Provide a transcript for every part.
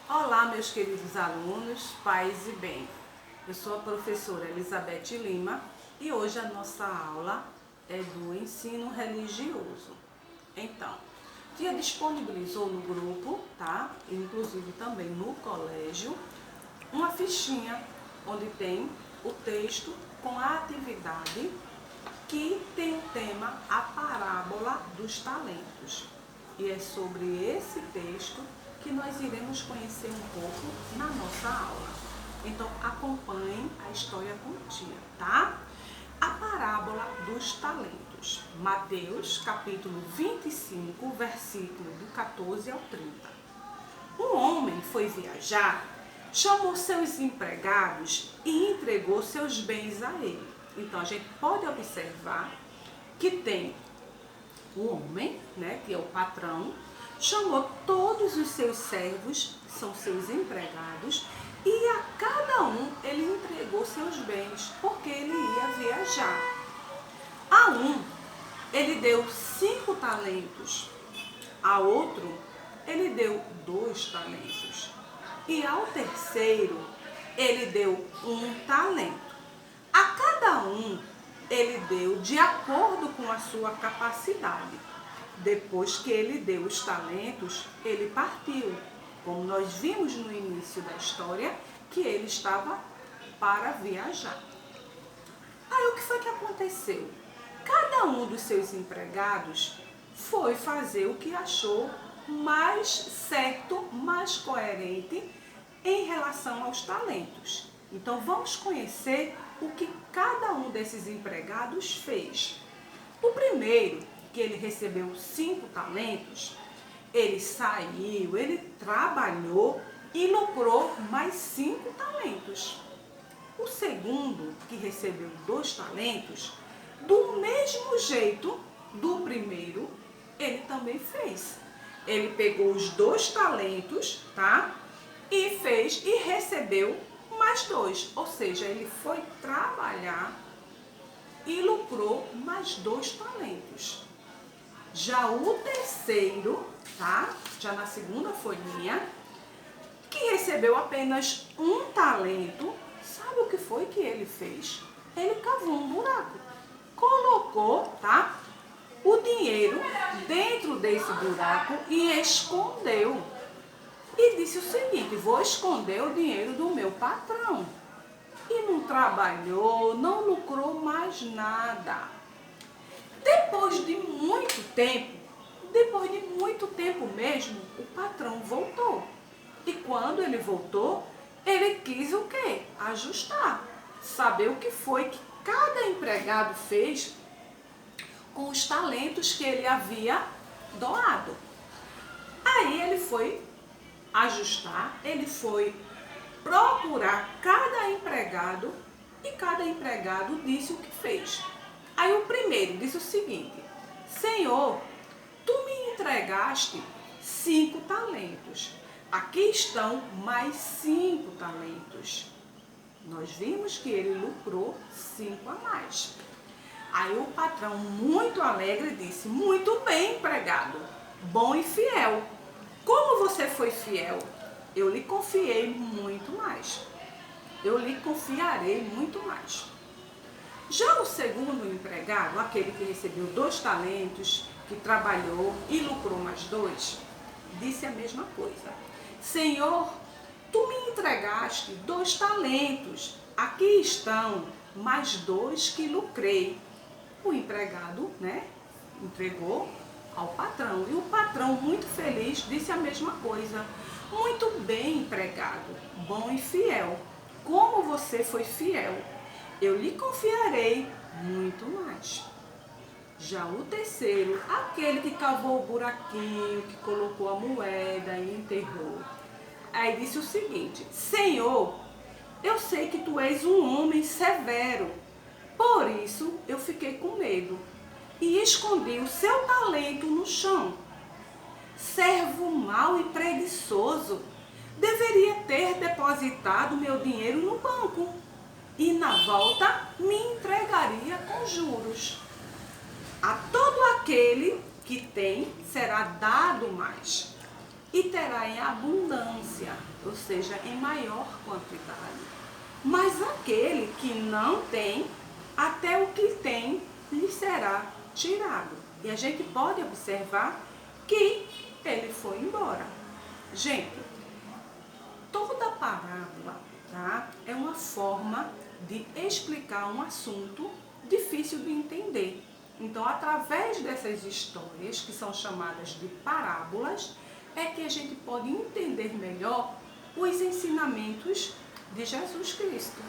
Olá, meus queridos alunos, pais e bem. Eu sou a professora Elizabeth Lima e hoje a nossa aula é do ensino religioso. Então, tia disponibilizou no grupo, tá? Inclusive também no colégio, uma fichinha onde tem o texto com a atividade que tem o tema A Parábola dos Talentos. E é sobre esse texto que nós iremos conhecer um pouco na nossa aula. Então, acompanhem a história contínua, tá? A parábola dos talentos. Mateus, capítulo 25, versículo do 14 ao 30. Um homem foi viajar, chamou seus empregados e entregou seus bens a ele. Então, a gente pode observar que tem o homem, né, que é o patrão, chamou todos os seus servos, que são seus empregados, e a cada um ele entregou seus bens, porque ele ia viajar. A um, ele deu 5 talentos, a outro, ele deu 2 talentos, e ao terceiro, ele deu 1 talento. A cada um, ele deu de acordo com a sua capacidade. Depois que ele deu os talentos, ele partiu. Como nós vimos no início da história, que ele estava para viajar. Aí o que foi que aconteceu? Cada um dos seus empregados foi fazer o que achou mais certo, mais coerente em relação aos talentos. Então vamos conhecer o que cada um desses empregados fez. O primeiro, que ele recebeu 5 talentos, ele saiu, ele trabalhou e lucrou mais 5 talentos. O segundo, que recebeu 2 talentos, do mesmo jeito do primeiro, ele também fez. Ele pegou os 2 talentos, tá? E fez e recebeu mais 2, ou seja, ele foi trabalhar e lucrou mais 2 talentos. Já o terceiro, tá? Já na segunda folhinha, que recebeu apenas 1 talento, sabe o que foi que ele fez? Ele cavou um buraco, colocou, tá? O dinheiro dentro desse buraco e escondeu. E disse o seguinte: vou esconder o dinheiro do meu patrão. E não trabalhou, não lucrou mais nada. Depois de muito tempo mesmo, o patrão voltou. E quando ele voltou, ele quis o quê? Ajustar. Saber o que foi que cada empregado fez com os talentos que ele havia doado. Aí ele foi ajustar, ele foi procurar cada empregado e cada empregado disse o que fez. Aí o primeiro disse o seguinte: Senhor, tu me entregaste 5 talentos, aqui estão mais 5 talentos. Nós vimos que ele lucrou 5 a mais. Aí o patrão, muito alegre, disse: muito bem, empregado, bom e fiel. Como você foi fiel? Eu lhe confiei muito mais. Eu lhe confiarei muito mais. Já o segundo empregado, aquele que recebeu 2 talentos, que trabalhou e lucrou mais 2, disse a mesma coisa. Senhor, tu me entregaste 2 talentos, aqui estão mais 2 que lucrei. O empregado, né, entregou ao patrão. E o patrão, muito feliz, disse a mesma coisa. Muito bem, empregado, bom e fiel. Como você foi fiel, eu lhe confiarei muito mais. Já o terceiro, aquele que cavou o buraquinho, que colocou a moeda e enterrou. Aí disse o seguinte: Senhor, eu sei que tu és um homem severo, por isso eu fiquei com medo e escondi o seu talento no chão. Servo mau e preguiçoso, deveria ter depositado meu dinheiro no banco e na volta me entregaria com juros. A todo aquele que tem será dado mais, e terá em abundância, ou seja, em maior quantidade. Mas aquele que não tem, até o que tem lhe será tirado. E a gente pode observar que ele foi embora. Gente, toda parábola, tá, é uma forma de explicar um assunto difícil de entender. Então, através dessas histórias, que são chamadas de parábolas, é que a gente pode entender melhor os ensinamentos de Jesus Cristo,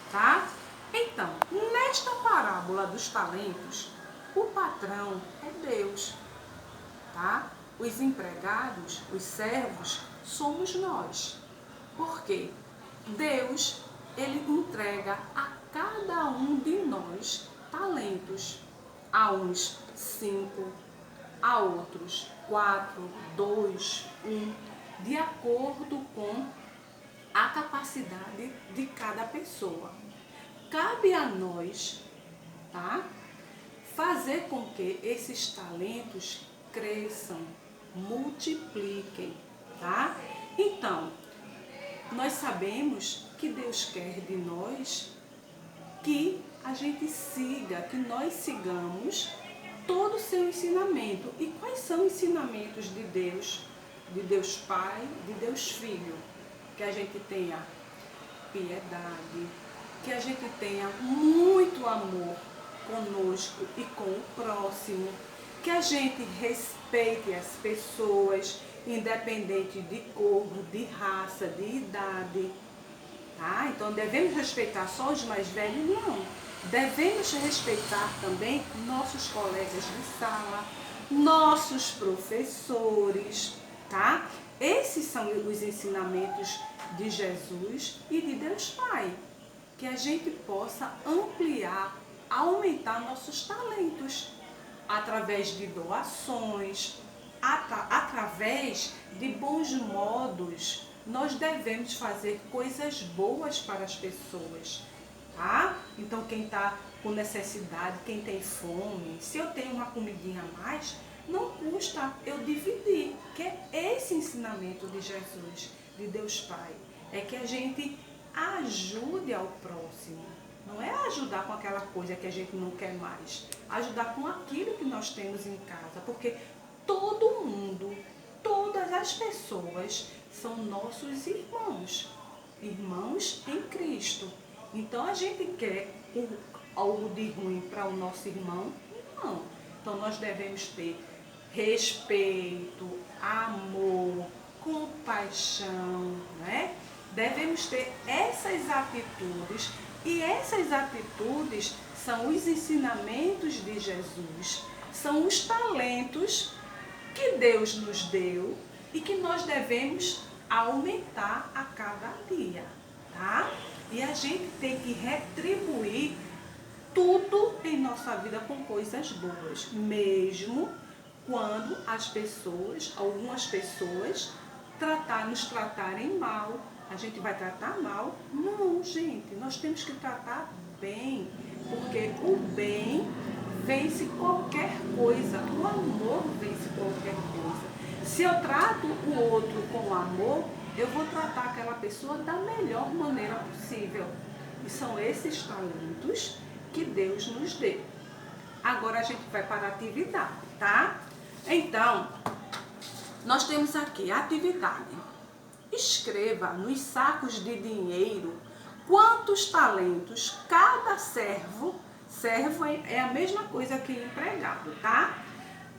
tá? Então, nesta parábola dos talentos, o patrão é Deus, tá? Os empregados, os servos, somos nós. Por quê? Deus, ele entrega a cada um de nós talentos. A uns 5, a outros 4, 2, 1, de acordo com a capacidade de cada pessoa. Cabe a nós, tá, fazer com que esses talentos cresçam, multipliquem, tá? Então, nós sabemos que Deus quer de nós que a gente siga, que nós sigamos todo o seu ensinamento. E quais são os ensinamentos de Deus Pai, de Deus Filho? Que a gente tenha piedade, que a gente tenha muito amor conosco e com o próximo, que a gente respeite as pessoas, independente de cor, de raça, de idade. Tá? Então, devemos respeitar só os mais velhos? Não. Devemos respeitar também nossos colegas de sala, nossos professores, tá? Esses são os ensinamentos de Jesus e de Deus Pai. Que a gente possa ampliar, aumentar nossos talentos através de doações, através de bons modos. Nós devemos fazer coisas boas para as pessoas, tá? Então, quem está com necessidade, quem tem fome, se eu tenho uma comidinha a mais, não custa eu dividir, que é esse ensinamento de Jesus, de Deus Pai. É que a gente ajude ao próximo. Não é ajudar com aquela coisa que a gente não quer mais. Ajudar com aquilo que nós temos em casa. Porque todo mundo, todas as pessoas são nossos irmãos. Irmãos em Cristo. Então a gente quer algo de ruim para o nosso irmão? Não. Então nós devemos ter respeito, amor, compaixão, né? Devemos ter essas atitudes, e essas atitudes são os ensinamentos de Jesus, são os talentos que Deus nos deu e que nós devemos aumentar a cada dia, tá? E a gente tem que retribuir tudo em nossa vida com coisas boas, mesmo quando as pessoas, algumas pessoas, nos tratarem mal. A gente vai tratar mal? Não, gente, nós temos que tratar bem, porque o bem vence qualquer coisa, o amor vence qualquer coisa. Se eu trato o outro com amor, eu vou tratar aquela pessoa da melhor maneira possível. E são esses talentos que Deus nos deu. Agora a gente vai para a atividade, tá? Então, nós temos aqui a atividade. Escreva nos sacos de dinheiro quantos talentos cada servo é a mesma coisa que empregado, tá?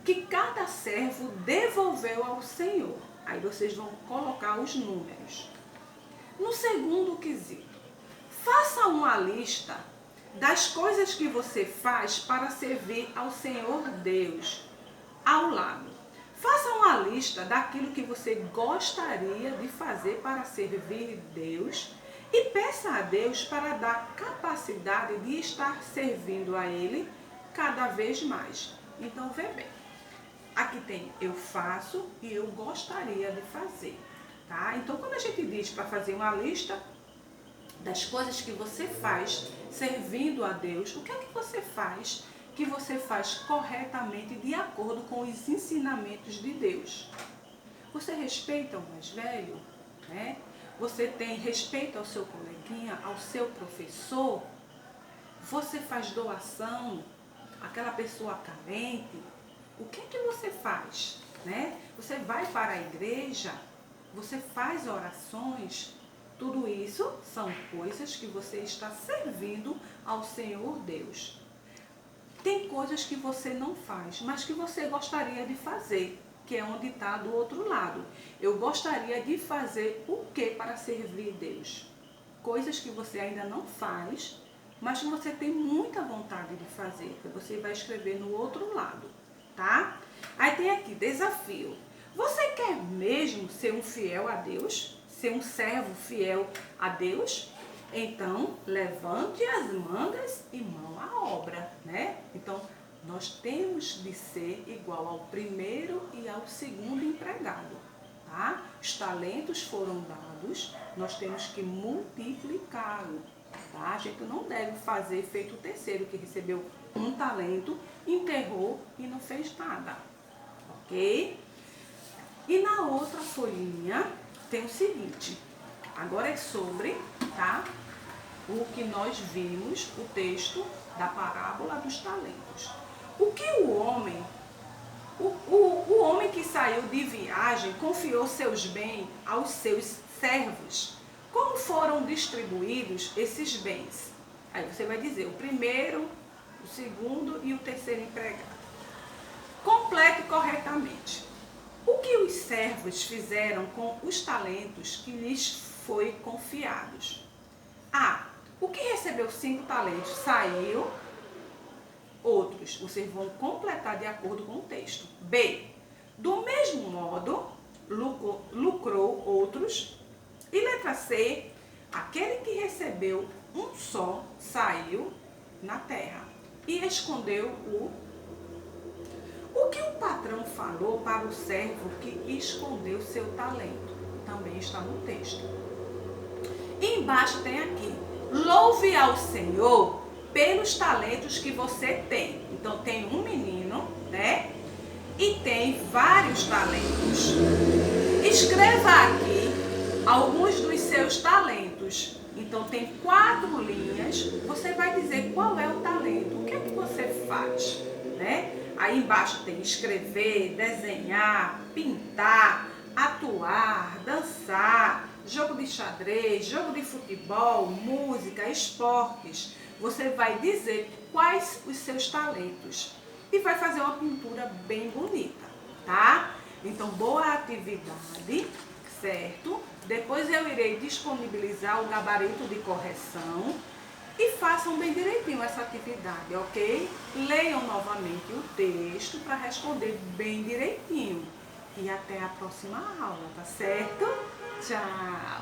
Que cada servo devolveu ao Senhor. Aí vocês vão colocar os números. No segundo quesito, faça uma lista das coisas que você faz para servir ao Senhor Deus. Ao lado, faça uma lista daquilo que você gostaria de fazer para servir Deus e peça a Deus para dar capacidade de estar servindo a Ele cada vez mais. Então, vê bem. Aqui tem eu faço e eu gostaria de fazer, tá? Então, quando a gente diz para fazer uma lista das coisas que você faz servindo a Deus, o que é que você faz que você faz corretamente de acordo com os ensinamentos de Deus? Você respeita o mais velho, né? Você tem respeito ao seu coleguinha, ao seu professor? Você faz doação àquela pessoa carente? O que é que você faz, né? Você vai para a igreja? Você faz orações? Tudo isso são coisas que você está servindo ao Senhor Deus. Tem coisas que você não faz, mas que você gostaria de fazer, que é onde está do outro lado. Eu gostaria de fazer o que para servir Deus? Coisas que você ainda não faz, mas que você tem muita vontade de fazer, que você vai escrever no outro lado, tá? Aí tem aqui, desafio. Você quer mesmo ser um fiel a Deus? Ser um servo fiel a Deus? Então, levante as mangas e mão à obra, né? Então, nós temos de ser igual ao primeiro e ao segundo empregado, tá? Os talentos foram dados, nós temos que multiplicá-lo, tá? A gente não deve fazer feito o terceiro, que recebeu um talento, enterrou e não fez nada, ok? E na outra folhinha tem o seguinte, agora é sobre, tá? O que nós vimos, o texto da parábola dos talentos. O que o homem que saiu de viagem confiou seus bens aos seus servos. Como foram distribuídos esses bens? Aí você vai dizer o primeiro, o segundo e o terceiro empregado. Complete corretamente. O que os servos fizeram com os talentos que lhes foi confiados? A. O que recebeu 5 talentos saiu, outros. Vocês vão completar de acordo com o texto. B. Do mesmo modo, lucrou outros. E letra C. Aquele que recebeu um só saiu na terra e escondeu o que o patrão falou para o servo que escondeu seu talento. Também está no texto. E embaixo tem aqui, louve ao Senhor pelos talentos que você tem. Então tem um menino, né? E tem vários talentos. Escreva aqui alguns dos seus talentos. Então tem 4 linhas. Você vai dizer qual é o talento, o que é que você faz, né? Aí embaixo tem escrever, desenhar, pintar, atuar, dançar, jogo de xadrez, jogo de futebol, música, esportes. Você vai dizer quais os seus talentos e vai fazer uma pintura bem bonita, tá? Então, boa atividade, certo? Depois eu irei disponibilizar o gabarito de correção e façam bem direitinho essa atividade, ok? Leiam novamente o texto para responder bem direitinho. E até a próxima aula, tá certo? Tchau!